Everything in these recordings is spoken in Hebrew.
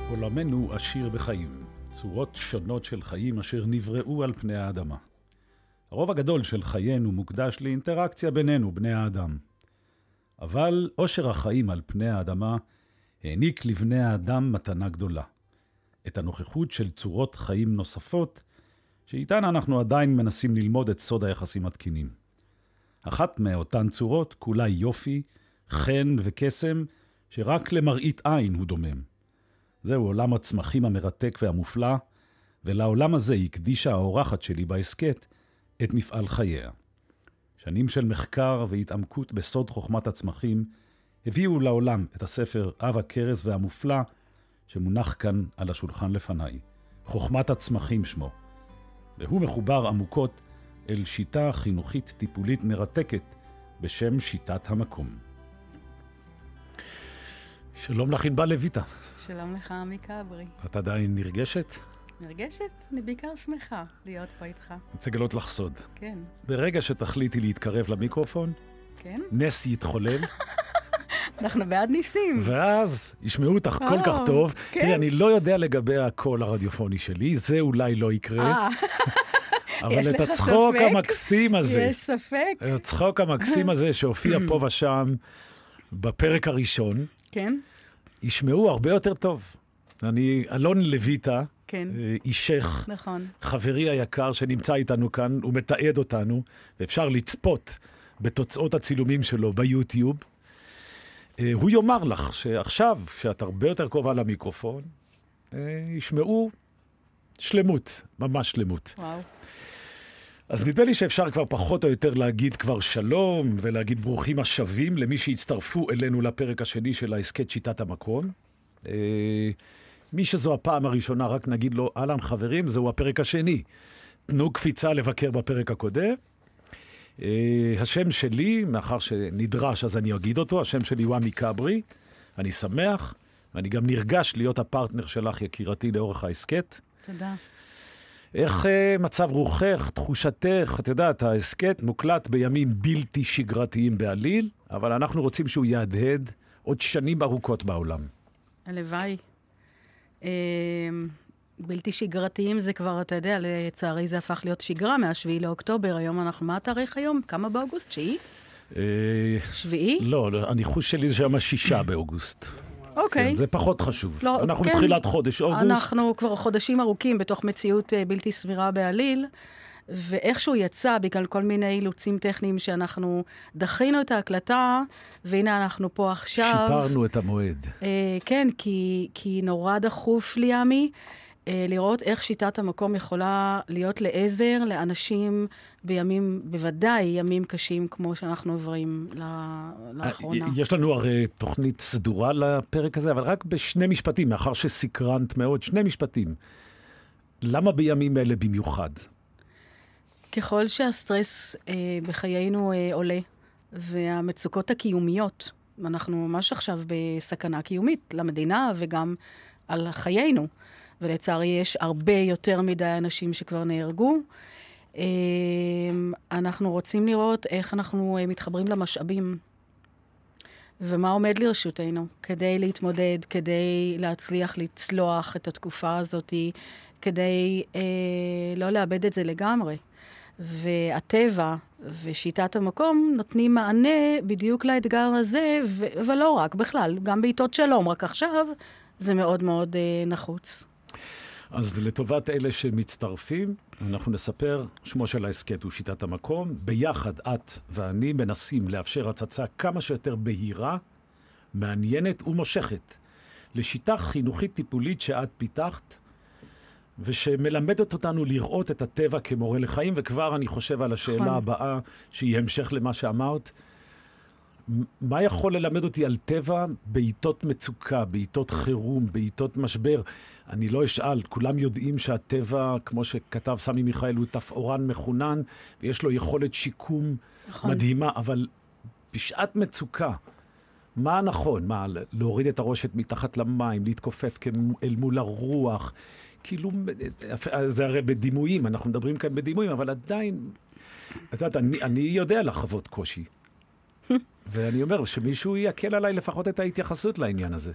עולמנו עשיר בחיים, צורות שונות של חיים אשר נבראו על פני האדמה. הרוב הגדול של חיינו מוקדש לאינטראקציה בינינו, בני האדם. אבל עושר החיים על פני האדמה העניק לבני האדם מתנה גדולה. את הנוכחות של צורות חיים נוספות, שאיתן אנחנו עדיין מנסים ללמוד את סוד היחסים התקינים. אחת מאותן צורות כולה יופי, חן וקסם, שרק למראית עין הוא דומם. זהו עולם הצמחים המרתק והמופלא, ולעולם הזה הקדישה האורחת שלי בהסקט את מפעל חייה. שנים של מחקר והתעמקות בסוד חוכמת הצמחים הביאו לעולם את הספר אב הכרס והמופלא שמונח כאן על השולחן לפניי. חוכמת הצמחים שמו. והוא מחובר עמוקות אל שיטה חינוכית טיפולית מרתקת בשם שיטת המקום. שלום לך ענבל לויטה. שלום לך עמי כברי. את עדיין נרגשת? נרגשת? אני בעיקר שמחה להיות פה איתך. אני רוצה לגלות לך סוד. כן. ברגע שתחליטי להתקרב למיקרופון, כן? נס יתחולל. אנחנו בעד ניסים. ואז ישמעו אותך כל כך טוב. כן. תראי, אני לא יודע לגבי הקול הרדיופוני שלי, זה אולי לא יקרה. אבל את הצחוק המקסים הזה, יש ספק? הצחוק המקסים הזה שהופיע פה ושם בפרק הראשון, כן. ישמעו הרבה יותר טוב. אני אלון לויטה, כן. אישך, נכון. חברי היקר שנמצא איתנו כאן, הוא מתעד אותנו, ואפשר לצפות בתוצאות הצילומים שלו ביוטיוב. הוא יאמר לך שעכשיו, כשאת הרבה יותר קרובה למיקרופון, ישמעו שלמות, ממש שלמות. וואו. אז נדמה לי שאפשר כבר פחות או יותר להגיד כבר שלום, ולהגיד ברוכים השבים למי שהצטרפו אלינו לפרק השני של ההסקט שיטת המקום. מי שזו הפעם הראשונה, רק נגיד לו, אהלן חברים, זהו הפרק השני. תנו קפיצה לבקר בפרק הקודם. השם שלי, מאחר שנדרש אז אני אגיד אותו, השם שלי הוא עמי כברי. אני שמח, ואני גם נרגש להיות הפרטנר שלך, יקירתי, לאורך ההסקט. תודה. איך מצב רוחך, תחושתך? את יודעת, ההסקט מוקלט בימים בלתי שגרתיים בעליל, אבל אנחנו רוצים שהוא יהדהד עוד שנים ארוכות בעולם. הלוואי. בלתי שגרתיים זה כבר, אתה יודע, לצערי זה הפך להיות שגרה מה-7 לאוקטובר. היום אנחנו, מה התאריך היום? כמה באוגוסט? 9? 7? לא, הניחוש שלי זה שם 6 באוגוסט. אוקיי. כן, זה פחות חשוב. לא, אנחנו כן. מתחילת חודש אוגוסט. אנחנו כבר חודשים ארוכים בתוך מציאות בלתי סבירה בעליל, ואיכשהו יצא בגלל כל מיני אילוצים טכניים שאנחנו דחינו את ההקלטה, והנה אנחנו פה עכשיו. שיפרנו את המועד. כן, כי נורא דחוף לי, עמי, לראות איך שיטת המקום יכולה להיות לעזר לאנשים בימים, בוודאי ימים קשים כמו שאנחנו עוברים לאחרונה. יש לנו הרי תוכנית סדורה לפרק הזה, אבל רק בשני משפטים, מאחר שסקרנת מאוד, 2 משפטים. למה בימים אלה במיוחד? ככל שהסטרס בחיינו עולה, והמצוקות הקיומיות, אנחנו ממש עכשיו בסכנה קיומית למדינה וגם על חיינו, ולצערי יש הרבה יותר מדי אנשים שכבר נהרגו. אנחנו רוצים לראות איך אנחנו מתחברים למשאבים, ומה עומד לרשותנו, כדי להתמודד, כדי להצליח לצלוח את התקופה הזאת, כדי לא לאבד את זה לגמרי. והטבע ושיטת המקום נותנים מענה בדיוק לאתגר הזה, ולא רק, בכלל, גם בעיתות שלום, רק עכשיו זה מאוד מאוד נחוץ. אז לטובת אלה שמצטרפים, אנחנו נספר, שמו של ההסקט הוא שיטת המקום. ביחד את ואני מנסים לאפשר הצצה כמה שיותר בהירה, מעניינת ומושכת, לשיטה חינוכית טיפולית שאת פיתחת, ושמלמדת אותנו לראות את הטבע כמורה לחיים, וכבר אני חושב על השאלה הבאה, שהיא המשך למה שאמרת. מה יכול ללמד אותי על טבע בעיתות מצוקה, בעיתות חירום, בעיתות משבר? אני לא אשאל, כולם יודעים שהטבע, כמו שכתב סמי מיכאל, הוא תפאורן מחונן, ויש לו יכולת שיקום מדהימה, אבל בשעת מצוקה, מה נכון? מה, להוריד את הראשת מתחת למים, להתכופף אל מול הרוח? כאילו, זה הרי בדימויים, אנחנו מדברים כאן בדימויים, אבל עדיין, את יודעת, אני יודע לחוות קושי. ואני אומר שמישהו יקל עליי לפחות את ההתייחסות לעניין הזה.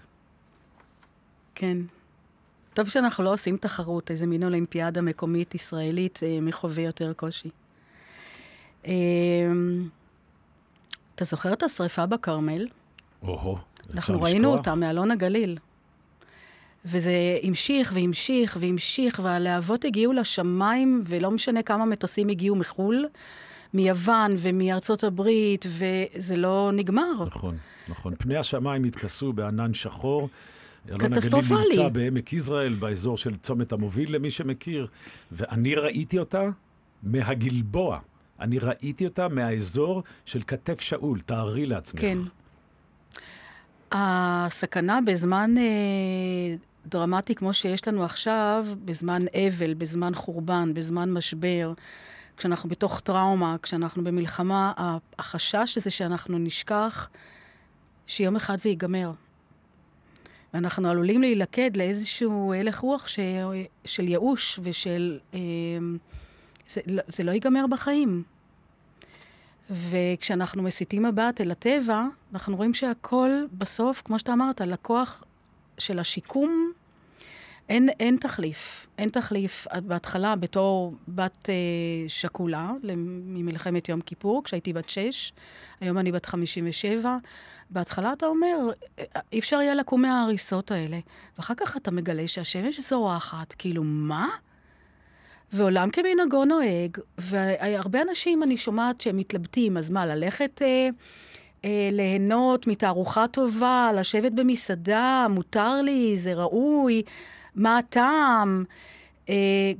כן. טוב שאנחנו לא עושים תחרות, איזה מין אולימפיאדה מקומית ישראלית מחווה יותר קושי. אתה זוכר את השריפה בכרמל? אנחנו ראינו אותה מאלון הגליל. וזה המשיך והמשיך והמשיך, והלהבות הגיעו לשמיים, ולא משנה כמה מטוסים הגיעו מחול, מיוון ומארצות הברית, וזה לא נגמר. נכון, נכון. פני השמיים התכסו בענן שחור. קטסטרופלי. אלון הגליל נמצא בעמק יזרעאל, באזור של צומת המוביל, למי שמכיר, ואני ראיתי אותה מהגלבוע. אני ראיתי אותה מהאזור של כתף שאול, תארי לעצמך. כן. הסכנה בזמן דרמטי כמו שיש לנו עכשיו, בזמן אבל, בזמן חורבן, בזמן משבר, כשאנחנו בתוך טראומה, כשאנחנו במלחמה, החשש הזה שאנחנו נשכח שיום אחד זה ייגמר. ואנחנו עלולים להילכד לאיזשהו הלך רוח של ייאוש ושל... זה לא ייגמר בחיים. וכשאנחנו מסיתים מבט אל הטבע, אנחנו רואים שהכל בסוף, כמו שאתה אמרת, לקוח של השיקום, אין תחליף. אין תחליף. בהתחלה, בתור בת שקולה, ממלחמת יום כיפור, כשהייתי בת 6, היום אני בת 57, בהתחלה אתה אומר, אי אפשר יהיה לקום מההריסות האלה. ואחר כך אתה מגלה שהשמש זורחת, כאילו, מה? ועולם כמנהגו נוהג, והרבה אנשים אני שומעת שהם מתלבטים, אז מה, ללכת ליהנות מתערוכה טובה, לשבת במסעדה, מותר לי, זה ראוי, מה הטעם?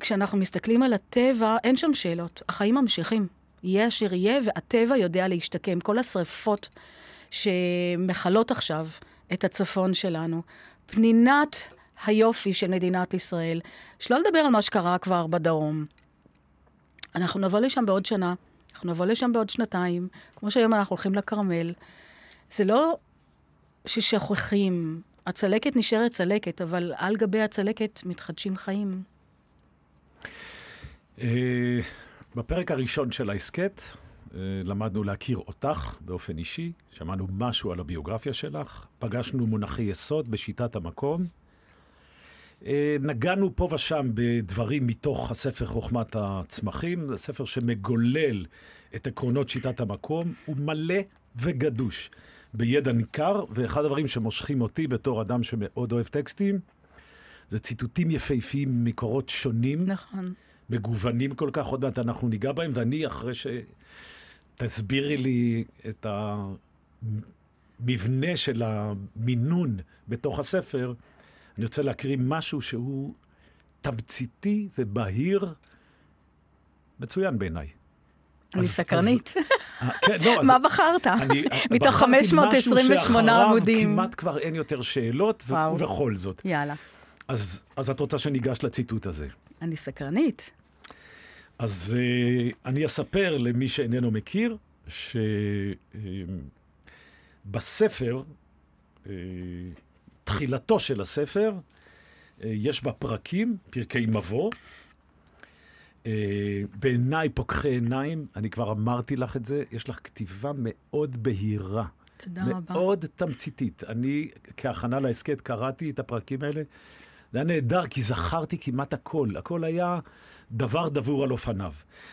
כשאנחנו מסתכלים על הטבע, אין שם שאלות, החיים ממשיכים. יהיה אשר יהיה, והטבע יודע להשתקם. כל השריפות שמחלות עכשיו את הצפון שלנו, פנינת היופי של מדינת ישראל, שלא לדבר על מה שקרה כבר בדרום. אנחנו נבוא לשם בעוד שנה, אנחנו נבוא לשם בעוד שנתיים, כמו שהיום אנחנו הולכים לכרמל. זה לא ששכוחים, הצלקת נשארת צלקת, אבל על גבי הצלקת מתחדשים חיים. בפרק הראשון של העסקת, למדנו להכיר אותך באופן אישי, שמענו משהו על הביוגרפיה שלך, פגשנו מונחי יסוד בשיטת המקום, נגענו פה ושם בדברים מתוך הספר חוכמת הצמחים, זה ספר שמגולל את עקרונות שיטת המקום, הוא מלא וגדוש בידע ניכר, ואחד הדברים שמושכים אותי בתור אדם שמאוד אוהב טקסטים, זה ציטוטים יפהפיים מקורות שונים, נכון. מגוונים כל כך, עוד מעט אנחנו ניגע בהם, ואני אחרי שתסבירי לי את המבנה של המינון בתוך הספר, אני רוצה להקריא משהו שהוא תמציתי ובהיר, מצוין בעיניי. אני סקרנית. כן, לא, מה בחרת? מתוך 528 עמודים. כמעט כבר אין יותר שאלות, ובכל זאת. יאללה. אז את רוצה שניגש לציטוט הזה. אני סקרנית. אז אני אספר למי שאיננו מכיר, שבספר, תחילתו של הספר, יש בה פרקים, פרקי מבוא, בעיניי פוקחי עיניים, אני כבר אמרתי לך את זה, יש לך כתיבה מאוד בהירה. תודה רבה. מאוד תמציתית. אני, כהכנה לעסקת, קראתי את הפרקים האלה. זה היה נהדר, כי זכרתי כמעט הכל. הכל היה דבר דבור על אופניו.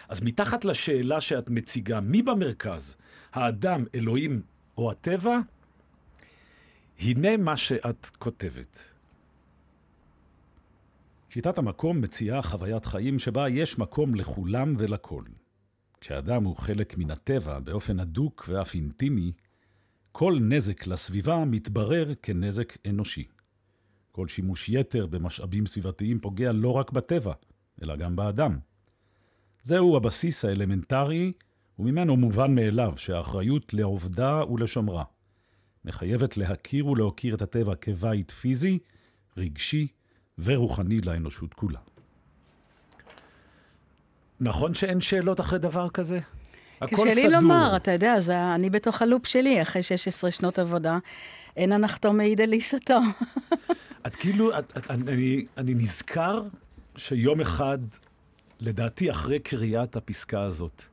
אז מתחת לשאלה שאת מציגה, מי במרכז? האדם, אלוהים או הטבע? הנה מה שאת כותבת. שיטת המקום מציעה חוויית חיים שבה יש מקום לכולם ולכל. כשאדם הוא חלק מן הטבע באופן הדוק ואף אינטימי, כל נזק לסביבה מתברר כנזק אנושי. כל שימוש יתר במשאבים סביבתיים פוגע לא רק בטבע, אלא גם באדם. זהו הבסיס האלמנטרי, וממנו מובן מאליו שהאחריות לעובדה ולשומרה מחייבת להכיר ולהוקיר את הטבע כבית פיזי, רגשי ורוחני לאנושות כולה. נכון שאין שאלות אחרי דבר כזה? הכל סדור. קשה לי לומר, אתה יודע, אני בתוך הלופ שלי, אחרי 16 שנות עבודה, אין הנחתום מעיד על עיסתו. את כאילו, אני נזכר שיום אחד, לדעתי אחרי קריאת הפסקה הזאת,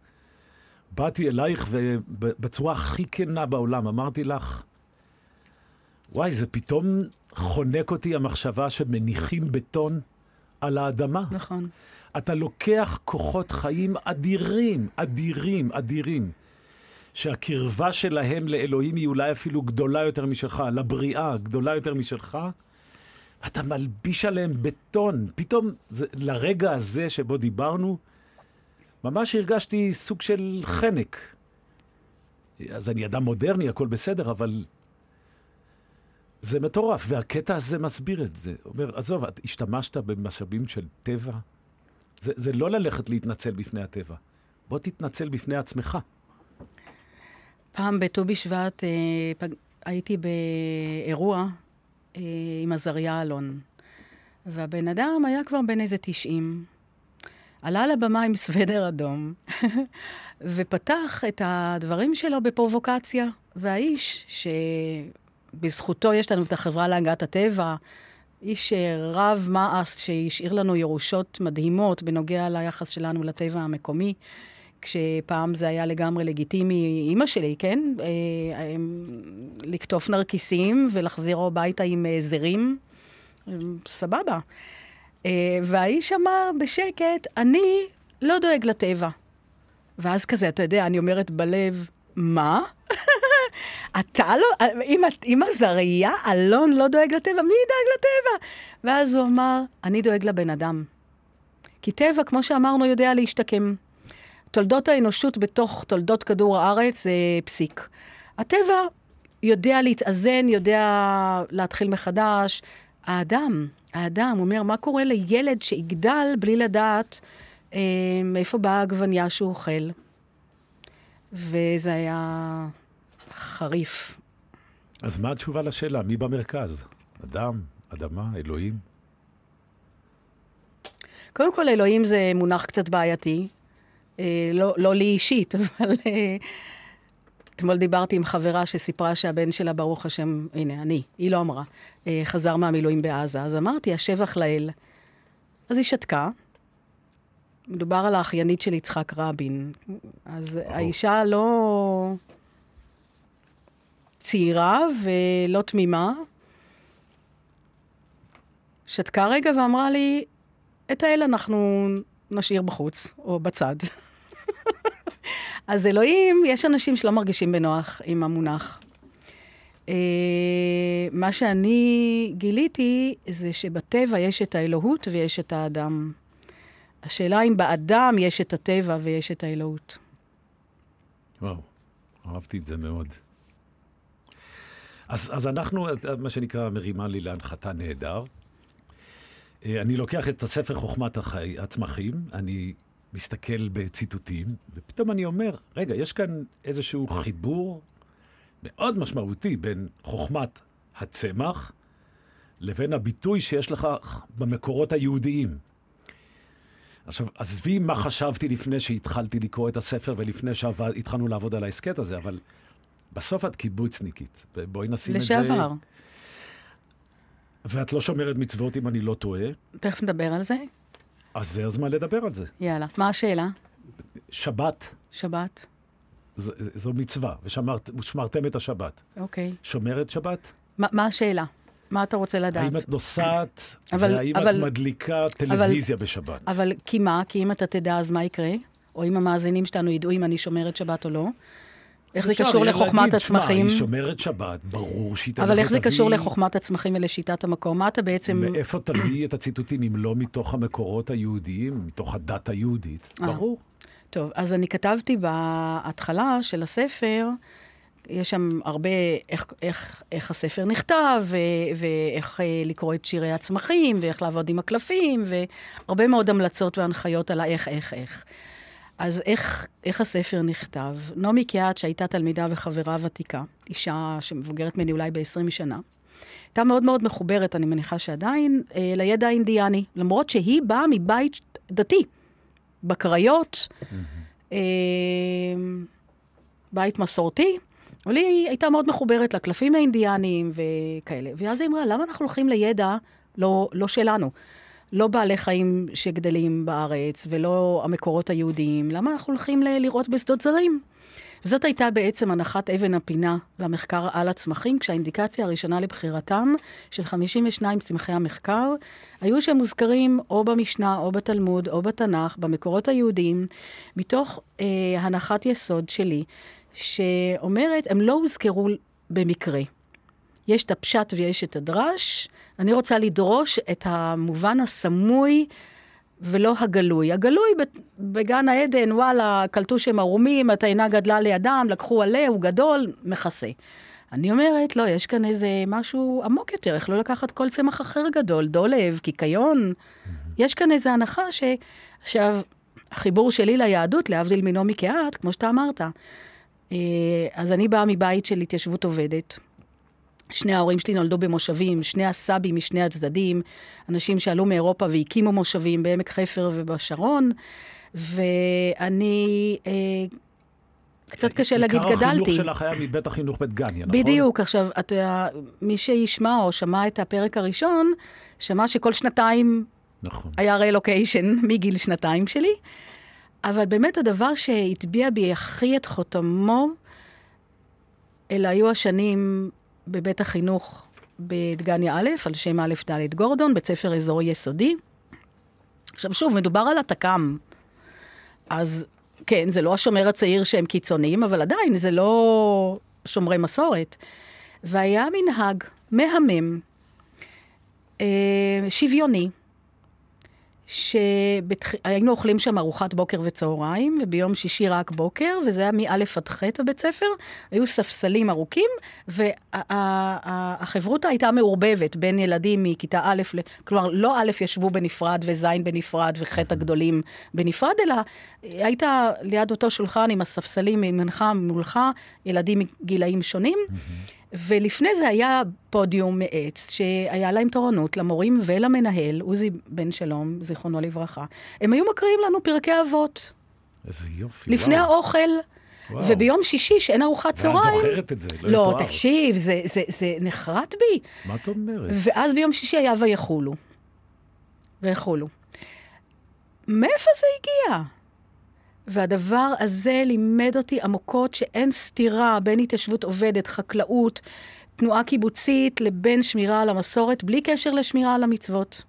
באתי אלייך ובצורה הכי כנה בעולם, אמרתי לך, וואי, זה פתאום חונק אותי המחשבה שמניחים בטון על האדמה. נכון. אתה לוקח כוחות חיים אדירים, אדירים, אדירים, שהקרבה שלהם לאלוהים היא אולי אפילו גדולה יותר משלך, לבריאה גדולה יותר משלך, אתה מלביש עליהם בטון. פתאום, לרגע הזה שבו דיברנו, ממש הרגשתי סוג של חנק. אז אני אדם מודרני, הכל בסדר, אבל זה מטורף, והקטע הזה מסביר את זה. אומר, עזוב, את השתמשת במשאבים של טבע, זה לא ללכת להתנצל בפני הטבע. בוא תתנצל בפני עצמך. פעם בט"ו בשבט הייתי באירוע עם עזריה אלון, והבן אדם היה כבר בן איזה 90. עלה לבמה עם סוודר אדום, ופתח את הדברים שלו בפרובוקציה. והאיש, שבזכותו יש לנו את החברה להגנת הטבע, איש רב מעש שהשאיר לנו ירושות מדהימות בנוגע ליחס שלנו לטבע המקומי, כשפעם זה היה לגמרי לגיטימי, אמא שלי, כן? לקטוף נרקיסים ולחזירו הביתה עם זרים, סבבה. והאיש אמר בשקט, אני לא דואג לטבע. ואז כזה, אתה יודע, אני אומרת בלב, מה? אתה לא, אם עזריה אלון לא דואג לטבע, מי ידאג לטבע? ואז הוא אמר, אני דואג לבן אדם. כי טבע, כמו שאמרנו, יודע להשתקם. תולדות האנושות בתוך תולדות כדור הארץ זה פסיק. הטבע יודע להתאזן, יודע להתחיל מחדש. האדם אומר, מה קורה לילד שיגדל בלי לדעת מאיפה באה העגבניה שהוא אוכל? וזה היה חריף. אז מה התשובה לשאלה? מי במרכז? אדם, אדמה, אלוהים? קודם כל, אלוהים זה מונח קצת בעייתי. לא לי אישית, אבל אתמול דיברתי עם חברה שסיפרה שהבן שלה, ברוך השם, הנה, היא לא אמרה, חזר מהמילואים בעזה. אז אמרתי, השבח לאל. אז היא שתקה. מדובר על האחיינית של יצחק רבין. אז האישה לא צעירה ולא תמימה. שתקה רגע ואמרה לי, את האל אנחנו נשאיר בחוץ, או בצד. אז אלוהים, יש אנשים שלא מרגישים בנוח עם המונח. מה שאני גיליתי זה שבטבע יש את האלוהות ויש את האדם. השאלה אם באדם יש את הטבע ויש את האלוהות. וואו, אהבתי את זה מאוד. אז אנחנו, מה שנקרא, מרימה לי להנחתה נהדר. אני לוקח את הספר חוכמת הצמחים, אני מסתכל בציטוטים, ופתאום אני אומר, רגע, יש כאן איזשהו חיבור מאוד משמעותי בין חוכמת הצמח לבין הביטוי שיש לך במקורות היהודיים. עכשיו, עזבי מה חשבתי לפני שהתחלתי לקרוא את הספר ולפני שהתחלנו לעבוד על העסקת הזה, אבל בסוף את קיבוצניקית. בואי נשים לשעבר. את זה. לשעבר. ואת לא שומרת מצוות אם אני לא טועה. תכף נדבר על זה. אז זה הזמן לדבר על זה. יאללה. מה השאלה? שבת. שבת. זו מצווה, ושמרתם את השבת. אוקיי. שומרת שבת? מה השאלה? מה אתה רוצה לדעת? האם את נוסעת, והאם את מדליקה טלוויזיה בשבת? אבל כי מה? כי אם אתה תדע, אז מה יקרה? או אם המאזינים שלנו ידעו אם אני שומרת שבת או לא? איך זה קשור לחוכמת הצמחים? היא שומרת שבת, ברור שהיא תביא... אבל איך זה קשור לחוכמת הצמחים ולשיטת המקום? מה אתה בעצם... מאיפה תביא את הציטוטים, אם לא מתוך המקורות היהודיים, מתוך הדת היהודית? ברור. טוב, אז אני בהתחלה של הספר, יש שם הרבה איך הספר נכתב, ואיך לקרוא את שירי הצמחים, ואיך לעבוד עם הקלפים, והרבה מאוד המלצות והנחיות על איך. אז איך הספר נכתב? נעמי קיאט, שהייתה תלמידה וחברה ותיקה, אישה שמבוגרת ממני אולי ב-20 שנה, הייתה מאוד מאוד מחוברת, אני מניחה שעדיין, לידע האינדיאני, למרות שהיא באה מבית דתי, בקריות, בית מסורתי, אבל היא הייתה מאוד מחוברת לקלפים האינדיאניים וכאלה. ואז היא אמרה, למה אנחנו הולכים לידע לא שלנו? לא בעלי חיים שגדלים בארץ, ולא המקורות היהודיים. למה אנחנו הולכים לראות בשדות זרים? זאת הייתה בעצם הנחת אבן הפינה למחקר על הצמחים, כשהאינדיקציה הראשונה לבחירתם של 52 צמחי המחקר, היו שהם מוזכרים או במשנה, או בתלמוד, או בתנ"ך, במקורות היהודיים, מתוך הנחת יסוד שלי, שאומרת, הם לא הוזכרו במקרה. יש את הפשט ויש את הדרש, אני רוצה לדרוש את המובן הסמוי, ולא הגלוי. הגלוי בגן העדן, וואלה, קלטו שהם ערומים, התאנה גדלה לידם, לקחו עליה, הוא גדול, מכסה. אני אומרת, לא, יש כאן איזה משהו עמוק יותר, איך לא לקחת כל צמח אחר גדול, דולב, קיקיון. יש כאן איזו הנחה עכשיו, החיבור שלי ליהדות, להבדיל מינו מקהת, כמו שאתה אמרת. אז אני באה מבית של התיישבות עובדת. שני ההורים שלי נולדו במושבים, שני הסבים משני הצדדים, אנשים שעלו מאירופה והקימו מושבים בעמק חפר ובשרון, ואני, קצת קשה להגיד, גדלתי. עיקר החינוך שלך היה מבית החינוך בית גניה, נכון? בדיוק, עכשיו, מי שישמע או שמע את הפרק הראשון, שמע שכל שנתיים נכון. היה רילוקיישן מגיל שנתיים שלי, אבל באמת הדבר שהטביע בי הכי את חותמו, אלה היו השנים בבית החינוך בדגניה א', על שם א' ד' גורדון, בית ספר אזורי יסודי. עכשיו שוב, מדובר על התקם. אז כן, זה לא השומר הצעיר שהם קיצוניים, אבל עדיין זה לא שומרי מסורת. והיה מנהג מהמם, שוויוני, שהיינו אוכלים שם ארוחת בוקר וצהריים, וביום שישי רק בוקר, וזה היה מאלף עד ח' בבית ספר, היו ספסלים ארוכים, והחברותא הייתה מעורבבת בין ילדים מכיתה א', כלומר, לא א' ישבו בנפרד וז' בנפרד וח' הגדולים בנפרד, אלא היית ליד אותו שולחן עם הספסלים ממך מולך, ילדים מגילאים שונים, ולפני זה היה פודיום מעץ, שהיה להם תורנות למורים ולמנהל, עוזי בן שלום, זיכרונו לברכה. הם היו מקריאים לנו פרקי אבות. איזה יופי, לפני וואו. האוכל, וואו. וביום שישי, שאין ארוחת צהריים. ואת זוכרת את זה, לא לא, יתואר. תקשיב, זה נחרט בי. מה את אומרת? ואז ביום שישי היה ויחולו. ויחולו. מאיפה זה הגיע? והדבר הזה לימד אותי עמוקות שאין סתירה בין התיישבות עובדת, חקלאות, תנועה קיבוצית, לבין שמירה על המסורת, בלי קשר לשמירה על המצוות.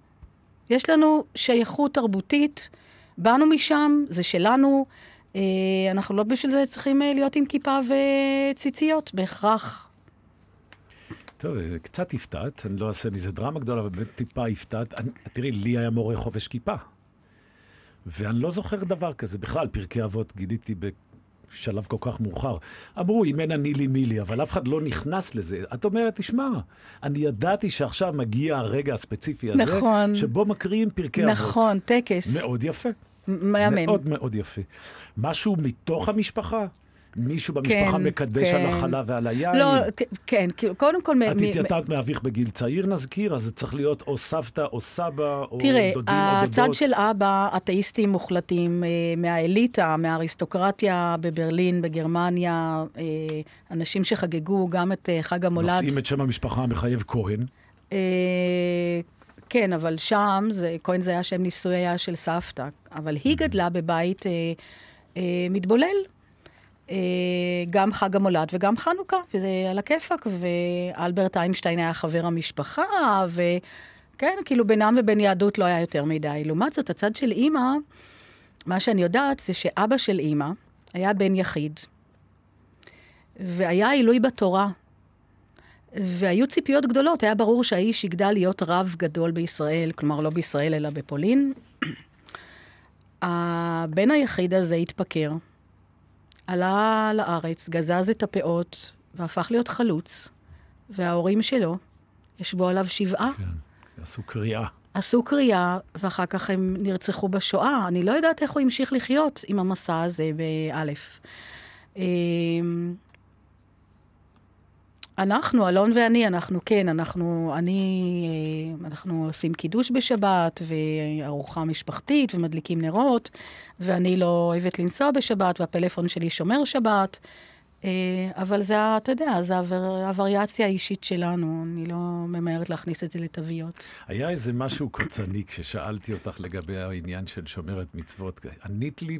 יש לנו שייכות תרבותית, באנו משם, זה שלנו, אנחנו לא בשביל זה צריכים להיות עם כיפה וציציות, בהכרח. טוב, קצת הפתעת, אני לא אעשה מזה דרמה גדולה, אבל באמת טיפה הפתעת. תראי, לי היה מורה חופש כיפה. ואני לא זוכר דבר כזה. בכלל, פרקי אבות גיליתי בשלב כל כך מאוחר. אמרו, אם אין אני לי מי לי, אבל אף אחד לא נכנס לזה. את אומרת, תשמע, אני ידעתי שעכשיו מגיע הרגע הספציפי הזה, נכון. שבו מקריאים פרקי אבות. נכון, טקס. מאוד יפה. מהמם. מאוד מאוד יפה. משהו מתוך המשפחה? מישהו במשפחה כן, מקדש כן. על החלה ועל היין? לא, כן, קודם כל... את התייתמת מאביך בגיל צעיר, נזכיר, אז זה צריך להיות או סבתא או סבא, או תראה, דודים או דודות. הצד של אבא, אתאיסטים מוחלטים, מהאליטה, מהאריסטוקרטיה בברלין, בגרמניה, אנשים שחגגו גם את חג המולד. נושאים את שם המשפחה המחייב כהן. כן, אבל שם, כהן זה היה שם ניסוי היה של סבתא, אבל היא גדלה בבית מתבולל. גם חג המולד וגם חנוכה, וזה על הכיפק, ואלברט איינשטיין היה חבר המשפחה, וכן, כאילו בינם ובין יהדות לא היה יותר מדי. לעומת זאת, הצד של אימא, מה שאני יודעת זה שאבא של אימא היה בן יחיד, והיה עילוי בתורה, והיו ציפיות גדולות, היה ברור שהאיש יגדל להיות רב גדול בישראל, כלומר לא בישראל אלא בפולין. הבן היחיד הזה התפקר, עלה לארץ, גזז את הפאות, והפך להיות חלוץ, וההורים שלו ישבו עליו 7. כן, עשו קריאה. עשו קריאה, ואחר כך הם נרצחו בשואה. אני לא יודעת איך הוא המשיך לחיות עם המסע הזה באלף. אנחנו, אלון ואני, אנחנו עושים קידוש בשבת, וארוחה משפחתית, ומדליקים נרות, ואני לא אוהבת לנסוע בשבת, והפלאפון שלי שומר שבת, אבל זה, אתה יודע, זה הווריאציה האישית שלנו, אני לא ממהרת להכניס את זה לתוויות. היה איזה משהו קוצני כששאלתי אותך לגבי העניין של שומרת מצוות. ענית לי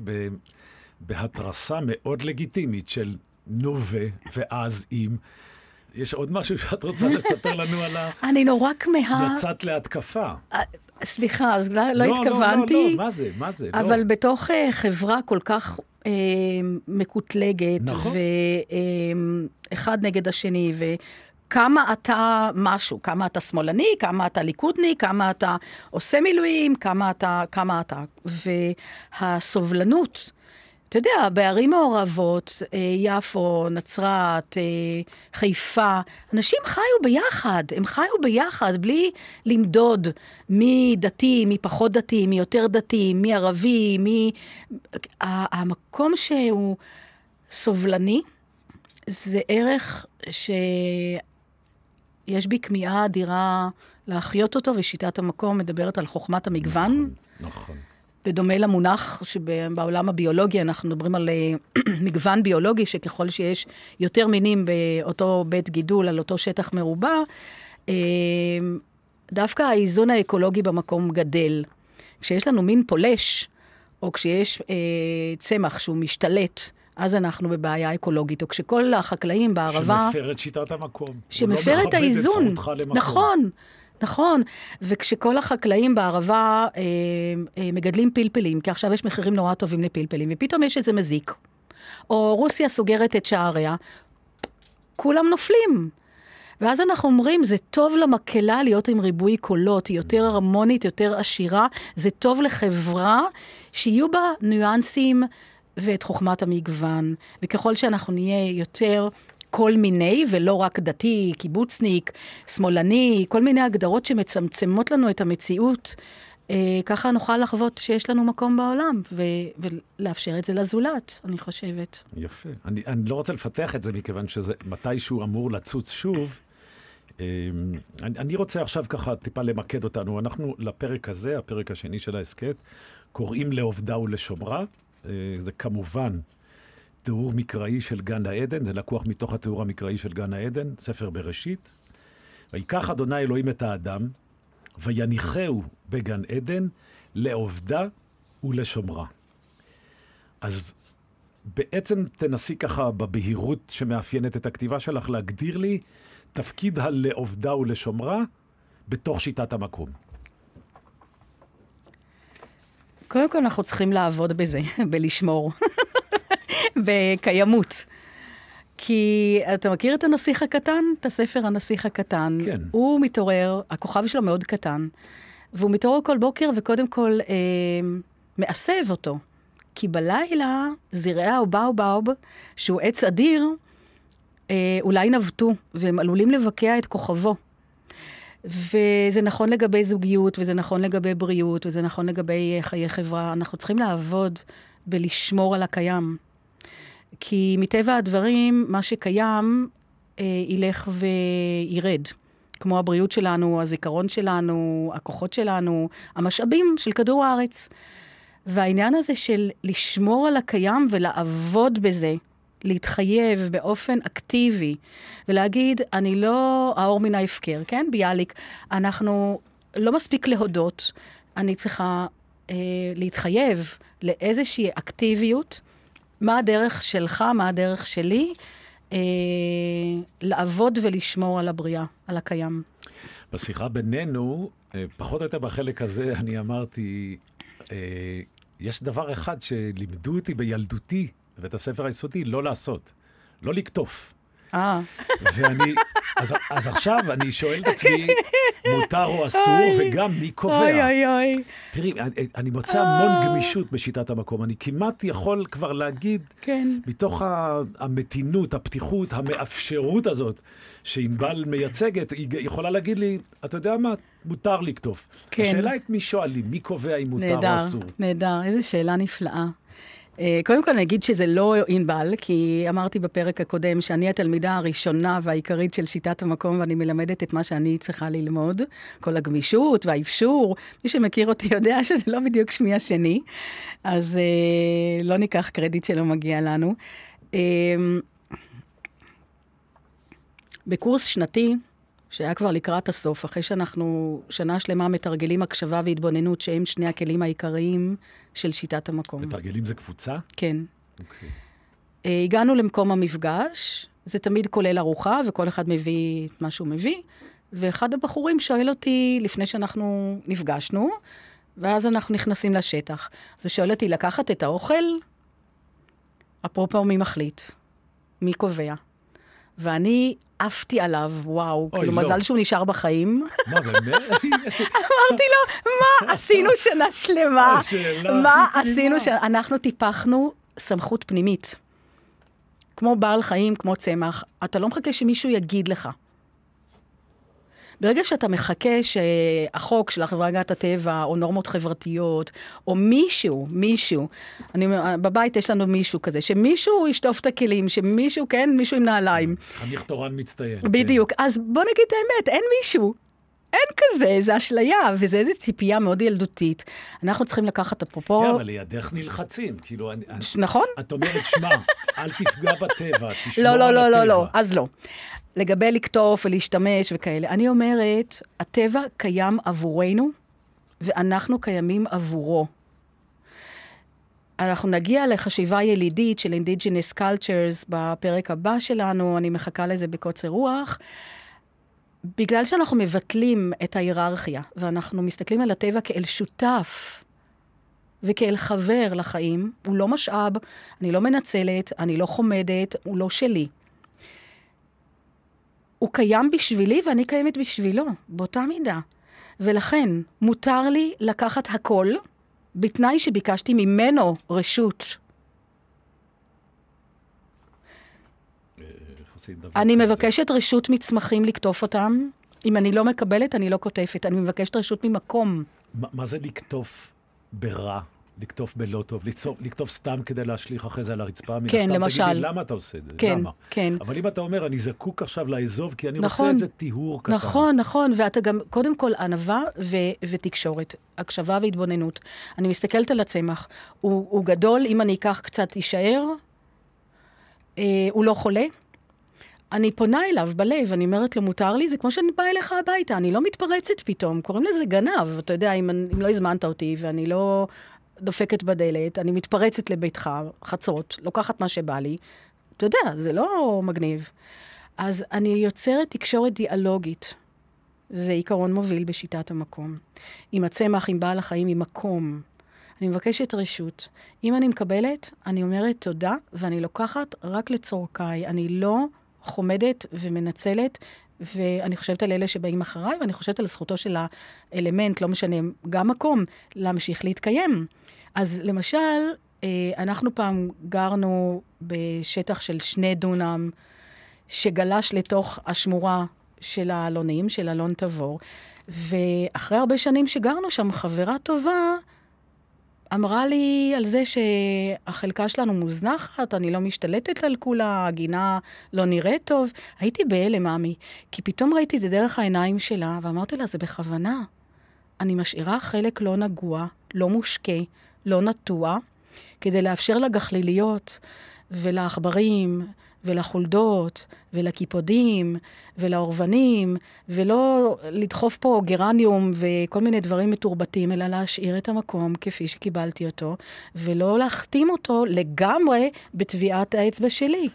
בהתרסה מאוד לגיטימית של נו ואז אם. יש עוד משהו שאת רוצה לספר לנו על אני נורא כמהה. יצאת להתקפה. סליחה, אז לא התכוונתי. לא, מה זה? אבל בתוך חברה כל כך מקוטלגת, נכון. ואחד נגד השני, וכמה אתה משהו, כמה אתה שמאלני, כמה אתה ליכודניק, כמה אתה עושה מילואים, כמה אתה. והסובלנות, אתה יודע, בערים מעורבות, יפו, נצרת, חיפה, אנשים חיו ביחד, הם חיו ביחד, בלי למדוד מי דתי, מי פחות דתי, מי יותר דתי, מי ערבי, המקום שהוא סובלני, זה ערך שיש בי כמיהה אדירה להחיות אותו, ושיטת המקום מדברת על חוכמת המגוון. נכון. בדומה למונח שבעולם הביולוגי אנחנו מדברים על מגוון ביולוגי, שככל שיש יותר מינים באותו בית גידול, על אותו שטח מרובע, דווקא האיזון האקולוגי במקום גדל. כשיש לנו מין פולש, או כשיש צמח שהוא משתלט, אז אנחנו בבעיה אקולוגית, או כשכל החקלאים בערבה... שמפר את שיטת המקום. שמפר את האיזון. נכון, וכשכל החקלאים בערבה מגדלים פלפלים, כי עכשיו יש מחירים נורא טובים לפלפלים, ופתאום יש איזה מזיק, או רוסיה סוגרת את שעריה, כולם נופלים. ואז אנחנו אומרים, זה טוב למקהלה להיות עם ריבוי קולות, היא יותר הרמונית, יותר עשירה, זה טוב לחברה שיהיו בה ניואנסים ואת חוכמת המגוון. וככל שאנחנו נהיה יותר כל מיני, ולא רק דתי, קיבוצניק, שמאלני, כל מיני הגדרות שמצמצמות לנו את המציאות, ככה נוכל לחוות שיש לנו מקום בעולם, ולאפשר את זה לזולת, אני חושבת. יפה. אני לא רוצה לפתח את זה, מכיוון שזה מתישהו אמור לצוץ שוב. אני רוצה עכשיו ככה טיפה למקד אותנו. אנחנו לפרק הזה, הפרק השני של העסקת, קוראים לעובדה ולשומרה. זה כמובן תיאור מקראי של גן העדן, זה לקוח מתוך התיאור המקראי של גן העדן, ספר בראשית. ויקח אדוני אלוהים את האדם, ויניחהו בגן עדן, לעובדה ולשומרה. אז בעצם תנסי ככה בבהירות שמאפיינת את הכתיבה שלך, להגדיר לי תפקיד הלעובדה ולשומרה בתוך שיטת המקום. קודם כל אנחנו צריכים לעבוד בזה, בלשמור, בקיימות. כי אתה מכיר את הנסיך הקטן? את הספר הנסיך הקטן. כן. הוא מתעורר, הכוכב שלו מאוד קטן, והוא מתעורר כל בוקר וקודם כל מעשב אותו. כי בלילה זרעי האובאובאוב, שהוא עץ אדיר, אולי נבטו, והם עלולים לבקע את כוכבו. וזה נכון לגבי זוגיות, וזה נכון לגבי בריאות, וזה נכון לגבי חיי חברה. אנחנו צריכים לעבוד בלשמור על הקיים. כי מטבע הדברים, מה שקיים ילך וירד. כמו הבריאות שלנו, הזיכרון שלנו, הכוחות שלנו, המשאבים של כדור הארץ. והעניין הזה של לשמור על הקיים ולעבוד בזה, להתחייב באופן אקטיבי, ולהגיד, אני לא האור מן ההפקר, כן? ביאליק, אנחנו לא מספיק להודות, אני צריכה להתחייב לאיזושהי אקטיביות, מה הדרך שלך, מה הדרך שלי, לעבוד ולשמור על הבריאה, על הקיים. בשיחה בינינו, פחות או יותר בחלק הזה, אני אמרתי, יש דבר אחד שלימדו אותי בילדותי, בבית הספר היסודי, לא לעשות, לא לקטוף. אז עכשיו אני שואל את עצמי, מותר או אסור, וגם מי קובע. תראי, אני מוצא המון גמישות בשיטת המקום. אני כמעט יכול כבר להגיד, מתוך המתינות, הפתיחות, המאפשרות הזאת, שענבל מייצגת, היא יכולה להגיד לי, אתה יודע מה? מותר לקטוף. השאלה את מי שואלים, מי קובע אם מותר או אסור. נהדר, איזו שאלה נפלאה. קודם כל נגיד שזה לא ענבל, כי אמרתי בפרק הקודם שאני התלמידה הראשונה והעיקרית של שיטת המקום, ואני מלמדת את מה שאני צריכה ללמוד, כל הגמישות והאפשור. מי שמכיר אותי יודע שזה לא בדיוק שמי השני, אז לא ניקח קרדיט שלא מגיע לנו. בקורס שנתי, שהיה כבר לקראת הסוף, אחרי שאנחנו שנה שלמה מתרגלים הקשבה והתבוננות, שהם שני הכלים העיקריים של שיטת המקום. מתרגלים זה קבוצה? כן. הגענו למקום המפגש, זה תמיד כולל ארוחה, וכל אחד מביא את מה שהוא מביא, ואחד הבחורים שואל אותי, לפני שאנחנו נפגשנו, ואז אנחנו נכנסים לשטח. אז הוא שואל אותי, לקחת את האוכל? אפרופו מי מחליט? מי קובע? ואני עפתי עליו, וואו, כאילו מזל שהוא נשאר בחיים. מה, באמת? אמרתי לו, מה עשינו שנה שלמה? מה עשינו? אנחנו טיפחנו סמכות פנימית. כמו בעל חיים, כמו צמח. אתה לא מחכה שמישהו יגיד לך. ברגע שאתה מחכה שהחוק של החברה להגנת הטבע, או נורמות חברתיות, או מישהו, בבית יש לנו מישהו כזה, שמישהו ישטוף את הכלים, שמישהו, כן, מישהו עם נעליים. חניך תורן מצטיין. בדיוק. אז בוא נגיד את האמת, אין מישהו. אין כזה, זה אשליה, וזה איזו ציפייה מאוד ילדותית. אנחנו צריכים לקחת אפרופו... כן, אבל לידך נלחצים, כאילו... נכון? את אומרת, שמע, אל תפגע בטבע, תשמור על הטבע. לא, אז לא. לגבי לקטוף ולהשתמש וכאלה. אני אומרת, הטבע קיים עבורנו, ואנחנו קיימים עבורו. אנחנו נגיע לחשיבה ילידית של Indigenous Cultures בפרק הבא שלנו, אני מחכה לזה בקוצר רוח, בגלל שאנחנו מבטלים את ההיררכיה, ואנחנו מסתכלים על הטבע כאל שותף, וכאל חבר לחיים, הוא לא משאב, אני לא מנצלת, אני לא חומדת, הוא לא שלי. הוא קיים בשבילי ואני קיימת בשבילו, באותה מידה. ולכן מותר לי לקחת הכל, בתנאי שביקשתי ממנו רשות. אני מבקשת רשות מצמחים לקטוף אותם. אם אני לא מקבלת, אני לא כותפת. אני מבקשת רשות ממקום. מה זה לקטוף ברע? לקטוף בלא טוב? לקטוף סתם כדי להשליך אחרי זה על הרצפה? כן, למשל. תגידי, למה אתה עושה את זה? כן, למה? כן. אבל אם אתה אומר, אני זקוק עכשיו לאזוב, כי אני רוצה איזה טיהור קטן. נכון. ואתה גם, קודם כל, ענווה ותקשורת. הקשבה והתבוננות. אני מסתכלת על הצמח. הוא גדול, אם אני אקח קצת יישאר, הוא לא חולה. אני פונה אליו בלב, אני אומרת לו, מותר לי, זה כמו שאני באה אליך הביתה, אני לא מתפרצת פתאום, קוראים לזה גנב, אתה יודע, אם לא הזמנת אותי ואני לא דופקת בדלת, אני מתפרצת לביתך, חצות, לוקחת מה שבא לי, אתה יודע, זה לא מגניב. אז אני יוצרת תקשורת דיאלוגית, זה עיקרון מוביל בשיטת המקום. עם הצמח, עם בעל החיים, עם מקום. אני מבקשת רשות. אם אני מקבלת, אני אומרת תודה, ואני לוקחת רק לצורכי, אני לא חומדת ומנצלת, ואני חושבת על אלה שבאים אחריי, ואני חושבת על זכותו של האלמנט, לא משנה, גם מקום, להמשיך להתקיים. אז למשל, אנחנו פעם גרנו בשטח של 2 דונם, שגלש לתוך השמורה של האלונים, של אלון תבור, ואחרי הרבה שנים שגרנו שם, חברה טובה, אמרה לי על זה שהחלקה שלנו מוזנחת, אני לא משתלטת על כולה, הגינה לא נראית טוב. הייתי בהלם, מאמי, כי פתאום ראיתי את זה דרך העיניים שלה, ואמרתי לה, זה בכוונה. אני משאירה חלק לא נגוע, לא מושקה, לא נטוע, כדי לאפשר לגחליליות ולעכברים ולחולדות ולקיפודים ולאורבנים, ולא לדחוף פה גרניום וכל מיני דברים מתורבתים, אלא להשאיר את המקום כפי שקיבלתי אותו, ולא להחתים אותו לגמרי בטביעת האצבע שלי.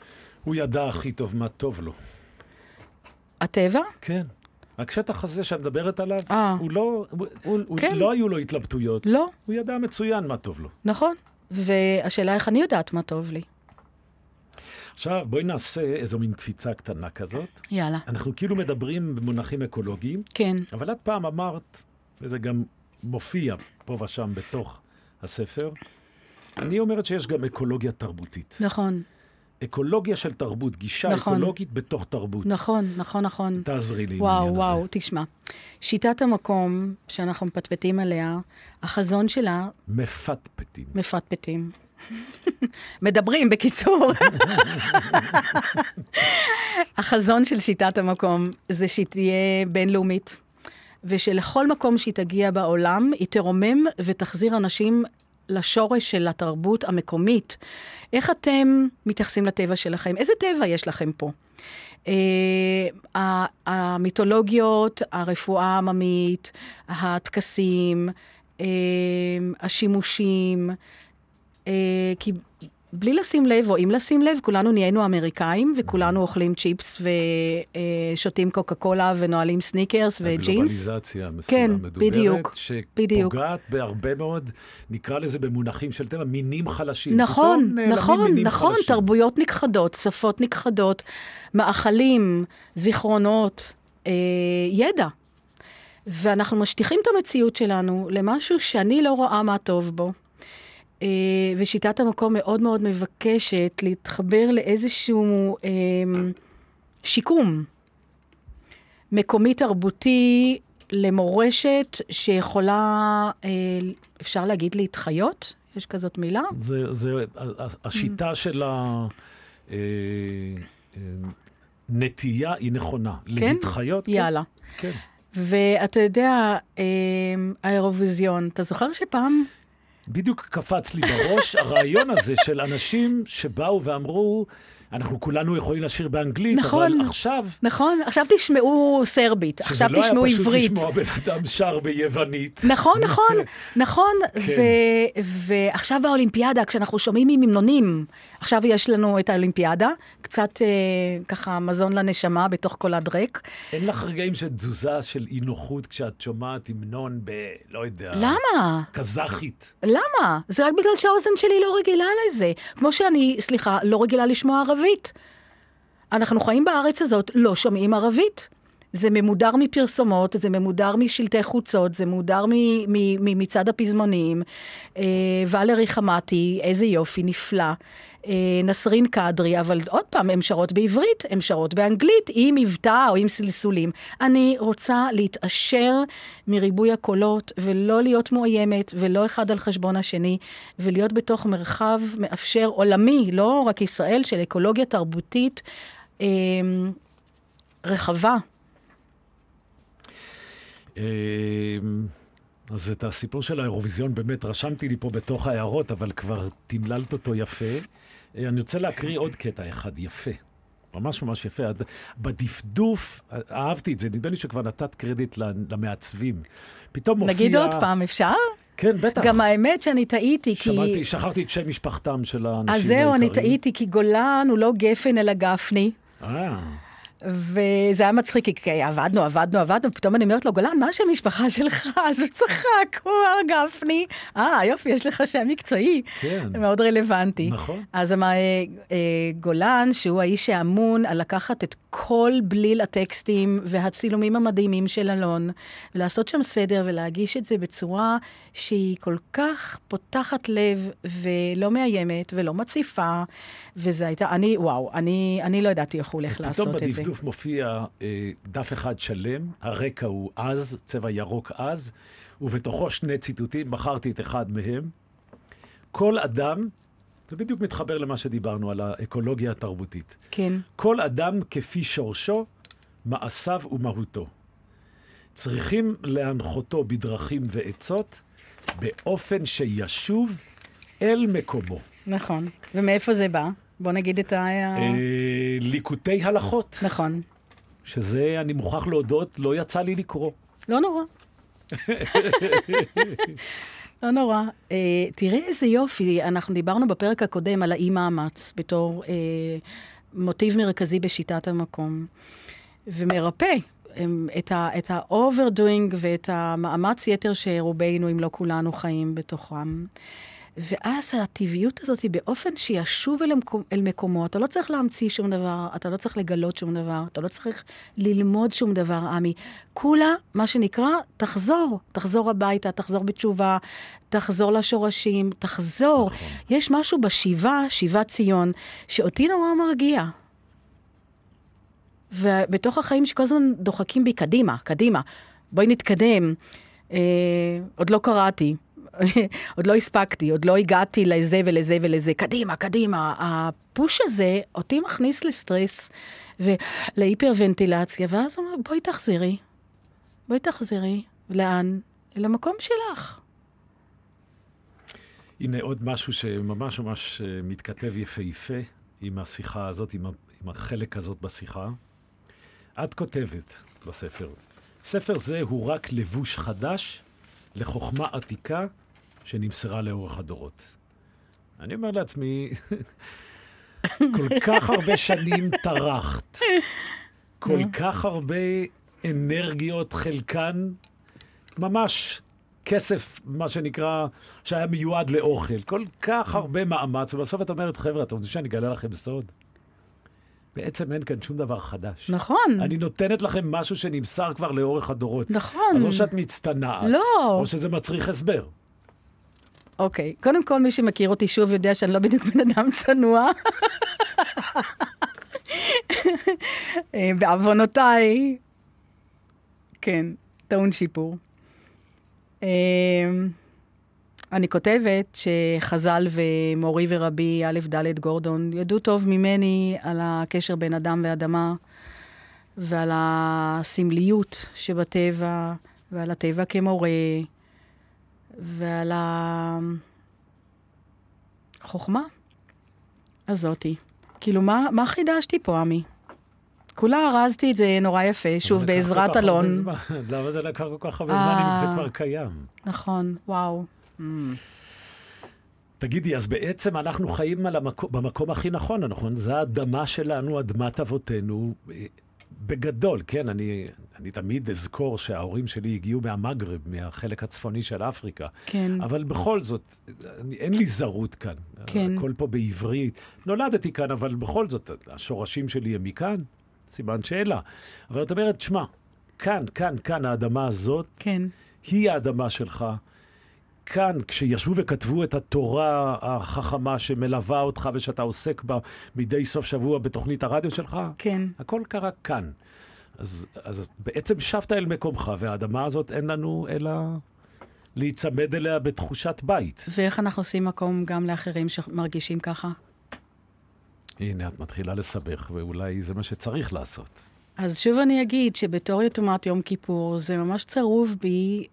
הוא ידע הכי טוב מה טוב לו. הטבע? כן. השטח הזה שאת מדברת עליו, כן. לא היו לו התלבטויות. לא. הוא ידע מצוין מה טוב לו. נכון. והשאלה איך אני יודעת מה טוב לי. עכשיו, בואי נעשה איזו מין קפיצה קטנה כזאת. יאללה. אנחנו כאילו מדברים במונחים אקולוגיים. כן. אבל את פעם אמרת, וזה גם מופיע פה ושם בתוך הספר, אני אומרת שיש גם אקולוגיה תרבותית. נכון. אקולוגיה של תרבות, גישה אקולוגית בתוך תרבות. נכון. תעזרי לי עם העניין הזה. וואו, תשמע. שיטת המקום שאנחנו מפטפטים עליה, החזון שלה... מפטפטים. מדברים, בקיצור. החזון של שיטת המקום זה שהיא תהיה בינלאומית, ושלכל מקום שהיא תגיע בעולם, היא תרומם ותחזיר אנשים לשורש של התרבות המקומית. איך אתם מתייחסים לטבע שלכם? איזה טבע יש לכם פה? המיתולוגיות, הרפואה העממית, הטקסים, השימושים, כי בלי לשים לב, או אם לשים לב, כולנו נהיינו אמריקאים, וכולנו אוכלים צ'יפס ושותים קוקה קולה ונועלים סניקרס וג'ינס. הגלובליזציה מדוברת, שפוגעת בהרבה מאוד, נקרא לזה במונחים של טבע, מינים חלשים. נכון, נכון, תרבויות נכחדות, שפות נכחדות, מאכלים, זיכרונות, ידע. ואנחנו משטיחים את המציאות שלנו למשהו שאני לא רואה מה טוב בו. ושיטת המקום מאוד מאוד מבקשת להתחבר לאיזשהו שיקום מקומי תרבותי למורשת שיכולה, אפשר להגיד, להתחיות? יש כזאת מילה? זה השיטה של הנטייה היא נכונה. להתחיות? יאללה. כן. ואתה יודע, האירוויזיון, אתה זוכר שפעם... בדיוק קפץ לי בראש הרעיון הזה של אנשים שבאו ואמרו, אנחנו כולנו יכולים לשיר באנגלית, נכון, אבל עכשיו... נכון, עכשיו תשמעו סרבית, עכשיו תשמעו עברית. שזה לא היה פשוט לשמוע בן אדם שר ביוונית. נכון, נכון, נכון. ועכשיו באולימפיאדה, כשאנחנו שומעים ממנונים, עכשיו יש לנו את האולימפיאדה, קצת ככה מזון לנשמה בתוך קולד ריק. אין לך רגעים של תזוזה, של אי נוחות, כשאת שומעת המנון לא יודע... למה? קזחית. למה? זה רק בגלל שהאוזן שלי לא רגילה לזה. כמו שאני, סליחה, לא רגילה לשמוע ערבית. אנחנו חיים בארץ הזאת, לא שומעים ערבית. זה ממודר מפרסומות, זה ממודר משלטי חוצות, זה ממודר מצד הפזמונים. ולרי חמתי, איזה יופי, נפלא. נסרין קדרי, אבל עוד פעם, הם שרות בעברית, הם שרות באנגלית, עם מבטא או עם סלסולים. אני רוצה להתעשר מריבוי הקולות, ולא להיות מאוימת, ולא אחד על חשבון השני, ולהיות בתוך מרחב מאפשר עולמי, לא רק ישראל, של אקולוגיה תרבותית רחבה. אז את הסיפור של האירוויזיון באמת רשמתי לי פה בתוך ההערות, אבל כבר תמללת אותו יפה. אני רוצה להקריא עוד קטע אחד יפה. ממש ממש יפה. בדפדוף, אהבתי את זה, נדמה לי שכבר נתת קרדיט למעצבים. פתאום מופיע... נגיד עוד פעם, אפשר? כן, בטח. גם האמת שאני טעיתי, כי... שכחתי את שם משפחתם של האנשים אז זהו, אני טעיתי, כי גולן הוא לא גפן אלא גפני. וזה היה מצחיק, כי עבדנו, ופתאום אני אומרת לו, גולן, מה השם משפחה שלך? אז הוא צחק, הוא אמר גפני. יופי, יש לך שם מקצועי. כן. מאוד רלוונטי. נכון. אז גולן, שהוא האיש שאמון על לקחת את כל בליל הטקסטים והצילומים המדהימים של אלון, ולעשות שם סדר ולהגיש את זה בצורה שהיא כל כך פותחת לב ולא מאיימת ולא מציפה, וזה הייתה, אני לא ידעתי איך הוא הולך לעשות את זה. פתאום בדפדוף מופיע דף אחד שלם, הרקע הוא אז, צבע ירוק אז, ובתוכו שני ציטוטים, בחרתי את אחד מהם. כל אדם, זה בדיוק מתחבר למה שדיברנו על האקולוגיה התרבותית. כן. כל אדם כפי שורשו, מעשיו ומהותו. צריכים להנחותו בדרכים ועצות, באופן שישוב אל מקומו. נכון. ומאיפה זה בא? בוא נגיד את ליקוטי הלכות. נכון. שזה, אני מוכרח להודות, לא יצא לי לקרוא. לא נורא. לא נורא. תראה איזה יופי, אנחנו דיברנו בפרק הקודם על האי-מאמץ, בתור מוטיב מרכזי בשיטת המקום. ומרפא את ה-overdoing ואת המאמץ יתר שרובנו, אם לא כולנו, חיים בתוכם. ואז הטבעיות הזאת היא באופן שישוב אל מקומו. אתה לא צריך להמציא שום דבר, אתה לא צריך לגלות שום דבר, אתה לא צריך ללמוד שום דבר, עמי. כולה, מה שנקרא, תחזור הביתה, תחזור בתשובה, תחזור לשורשים, תחזור. נכון. יש משהו שיבת ציון, שאותי נורא מרגיע. ובתוך החיים שכל הזמן דוחקים בי, קדימה, בואי נתקדם. עוד לא קראתי. עוד לא הספקתי, עוד לא הגעתי לזה ולזה ולזה. קדימה. הפוש הזה אותי מכניס לסטרס ולהיפרוונטילציה, ואז אומר, בואי תחזרי. לאן? למקום שלך. הנה עוד משהו שממש ממש מתכתב יפה עם השיחה הזאת, עם החלק הזאת בשיחה. את כותבת בספר. ספר זה הוא רק לבוש חדש לחוכמה עתיקה שנמסרה לאורך הדורות. אני אומר לעצמי, כל כך הרבה שנים טרחת, כל כך הרבה אנרגיות, חלקן, ממש כסף, מה שנקרא, שהיה מיועד לאוכל. כל כך הרבה מאמץ, ובסוף את אומרת, חבר'ה, אתם יודעים שאני אגלה לכם סוד? בעצם אין כאן שום דבר חדש. נכון. אני נותנת לכם משהו שנמסר כבר לאורך הדורות. נכון. אז או שאת מצטנעת, לא. או שזה מצריך הסבר. אוקיי. קודם כל, מי שמכיר אותי שוב יודע שאני לא בדיוק בן אדם צנוע. בעוונותיי, כן, טעון שיפור. אני כותבת שחז"ל ומורי ורבי א' ד' גורדון ידעו טוב ממני על הקשר בין אדם ואדמה, ועל הסמליות שבטבע, ועל הטבע כמורה, ועל החוכמה הזאתי. כאילו, מה חידשתי פה, עמי? כולה ארזתי את זה נורא יפה, שוב, בעזרת אלון. למה זה לקח כל כך הרבה זמן אם זה כבר קיים? נכון, וואו. תגידי, אז בעצם אנחנו חיים במקום הכי נכון, נכון? זה האדמה שלנו, אדמת אבותינו, בגדול, כן? אני תמיד אזכור שההורים שלי הגיעו מהמגרב, מהחלק הצפוני של אפריקה. כן. אבל בכל זאת, אין לי זרות כאן. כן. הכל פה בעברית. נולדתי כאן, אבל בכל זאת, השורשים שלי הם מכאן. סימן שאלה. אבל את אומרת, שמע, כאן, האדמה הזאת, כן. היא האדמה שלך. כאן, כשישבו וכתבו את התורה החכמה שמלווה אותך ושאתה עוסק בה מדי סוף שבוע בתוכנית הרדיו שלך, כן. הכל קרה כאן. אז בעצם שבת אל מקומך, והאדמה הזאת אין לנו אלא להיצמד אליה בתחושת בית. ואיך אנחנו עושים מקום גם לאחרים שמרגישים ככה? הנה, את מתחילה לסבך, ואולי זה מה שצריך לעשות. אז שוב אני אגיד שבתור יתומת יום כיפור, זה ממש צרוב בי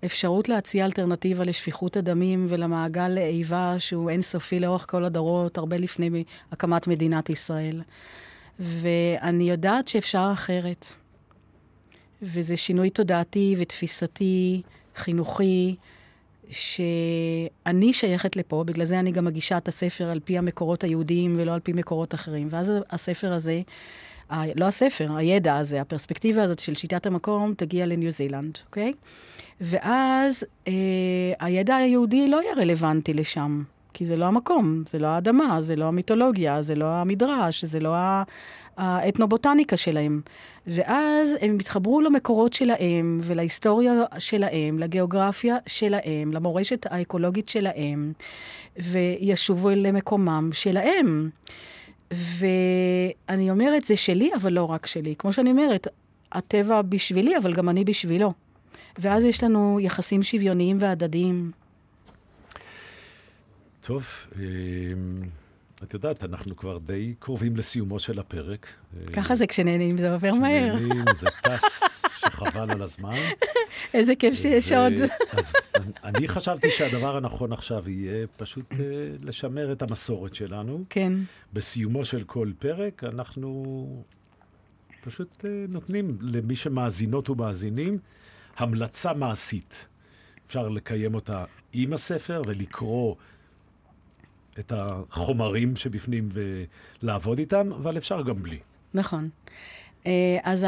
האפשרות להציע אלטרנטיבה לשפיכות הדמים ולמעגל איבה שהוא אינסופי לאורך כל הדורות, הרבה לפני הקמת מדינת ישראל. ואני יודעת שאפשר אחרת. וזה שינוי תודעתי ותפיסתי, חינוכי, שאני שייכת לפה, בגלל זה אני גם מגישה את הספר על פי המקורות היהודיים ולא על פי מקורות אחרים. ואז הספר הזה, לא הספר, הידע הזה, הפרספקטיבה הזאת של שיטת המקום, תגיע לניו זילנד, אוקיי? ואז הידע היהודי לא יהיה רלוונטי לשם, כי זה לא המקום, זה לא האדמה, זה לא המיתולוגיה, זה לא המדרש, זה לא האתנובוטניקה שלהם. ואז הם התחברו למקורות שלהם, ולהיסטוריה שלהם, לגיאוגרפיה שלהם, למורשת האקולוגית שלהם, וישובו למקומם שלהם. ואני אומרת, זה שלי, אבל לא רק שלי. כמו שאני אומרת, הטבע בשבילי, אבל גם אני בשבילו. ואז יש לנו יחסים שוויוניים והדדיים. טוב, את יודעת, אנחנו כבר די קרובים לסיומו של הפרק. ככה זה כשנהנים, זה עובר מהר. כשנהנים, זה טס, שחבל על הזמן. איזה כיף שיש עוד. אז אני חשבתי שהדבר הנכון עכשיו יהיה פשוט לשמר את המסורת שלנו. כן. בסיומו של כל פרק, אנחנו פשוט נותנים למי שמאזינות ומאזינים המלצה מעשית. אפשר לקיים אותה עם הספר ולקרוא את החומרים שבפנים ולעבוד איתם, אבל אפשר גם בלי. נכון. אז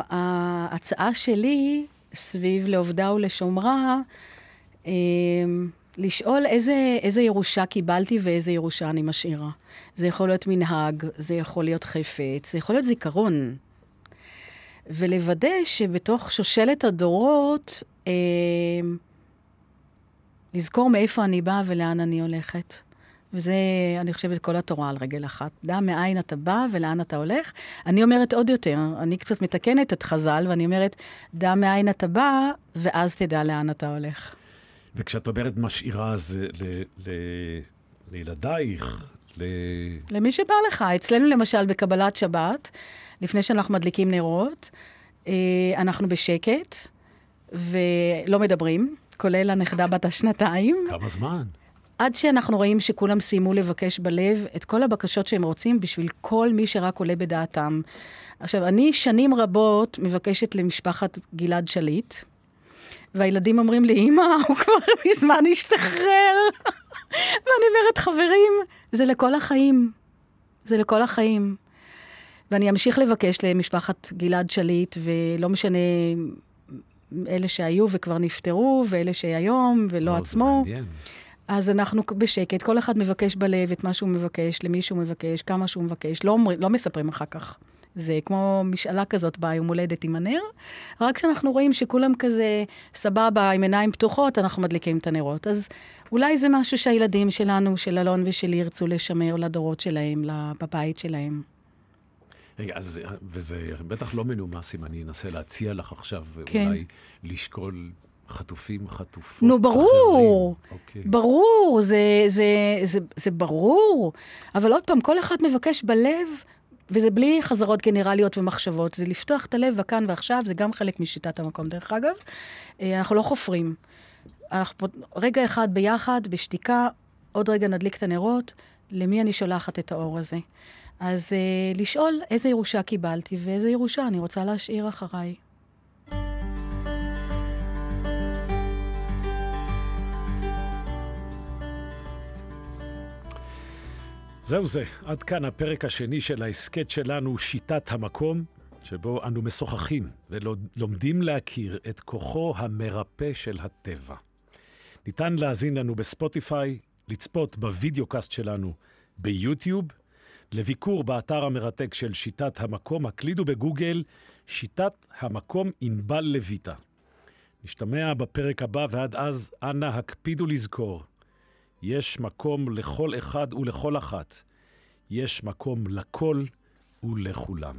ההצעה שלי סביב לעובדה ולשומרה, לשאול איזה ירושה קיבלתי ואיזה ירושה אני משאירה. זה יכול להיות מנהג, זה יכול להיות חפץ, זה יכול להיות זיכרון. ולוודא שבתוך שושלת הדורות, לזכור מאיפה אני באה ולאן אני הולכת. וזה, אני חושבת, כל התורה על רגל אחת. דע מאין אתה בא ולאן אתה הולך. אני אומרת עוד יותר, אני קצת מתקנת את חז"ל, ואני אומרת, דע מאין אתה בא, ואז תדע לאן אתה הולך. וכשאת אומרת משאירה, אז לילדייך, למי שבא לך. אצלנו למשל בקבלת שבת, לפני שאנחנו מדליקים נרות, אנחנו בשקט, ולא מדברים, כולל הנכדה בת השנתיים. כמה זמן? עד שאנחנו רואים שכולם סיימו לבקש בלב את כל הבקשות שהם רוצים בשביל כל מי שרק עולה בדעתם. עכשיו, אני שנים רבות מבקשת למשפחת גלעד שליט, והילדים אומרים לי, אמא, הוא כבר מזמן השתחרר. ואני אומרת, חברים, זה לכל החיים. זה לכל החיים. ואני אמשיך לבקש למשפחת גלעד שליט, ולא משנה אלה שהיו וכבר נפטרו, ואלה שהיום, ולא עצמו. זה מעניין. אז אנחנו בשקט, כל אחד מבקש בלב את מה שהוא מבקש, למי שהוא מבקש, כמה שהוא מבקש, לא מספרים אחר כך. זה כמו משאלה כזאת ביום הולדת עם הנר, רק כשאנחנו רואים שכולם כזה סבבה, עם עיניים פתוחות, אנחנו מדליקים את הנרות. אז אולי זה משהו שהילדים שלנו, של אלון ושלי, ירצו לשמר לדורות שלהם, בבית שלהם. רגע, וזה בטח לא מנומס אם אני אנסה להציע לך עכשיו, כן. אולי לשקול חטופים, חטופות. נו, ברור. אוקיי. ברור, זה ברור. אבל עוד פעם, כל אחד מבקש בלב, וזה בלי חזרות גנרליות ומחשבות. זה לפתוח את הלב וכאן ועכשיו, זה גם חלק משיטת המקום, דרך אגב. אנחנו לא חופרים. אנחנו רגע אחד ביחד, בשתיקה, עוד רגע נדליק את הנרות, למי אני שולחת את האור הזה. אז לשאול איזה ירושה קיבלתי, ואיזה ירושה אני רוצה להשאיר אחריי. זהו זה, עד כאן הפרק השני של ההסקט שלנו, שיטת המקום, שבו אנו משוחחים ולומדים להכיר את כוחו המרפא של הטבע. ניתן להזין לנו בספוטיפיי, לצפות בווידאו-קאסט שלנו ביוטיוב, לביקור באתר המרתק של שיטת המקום, הקלידו בגוגל, שיטת המקום ענבל לויטה. נשתמע בפרק הבא, ועד אז אנא הקפידו לזכור. יש מקום לכל אחד ולכל אחת. יש מקום לכל ולכולם.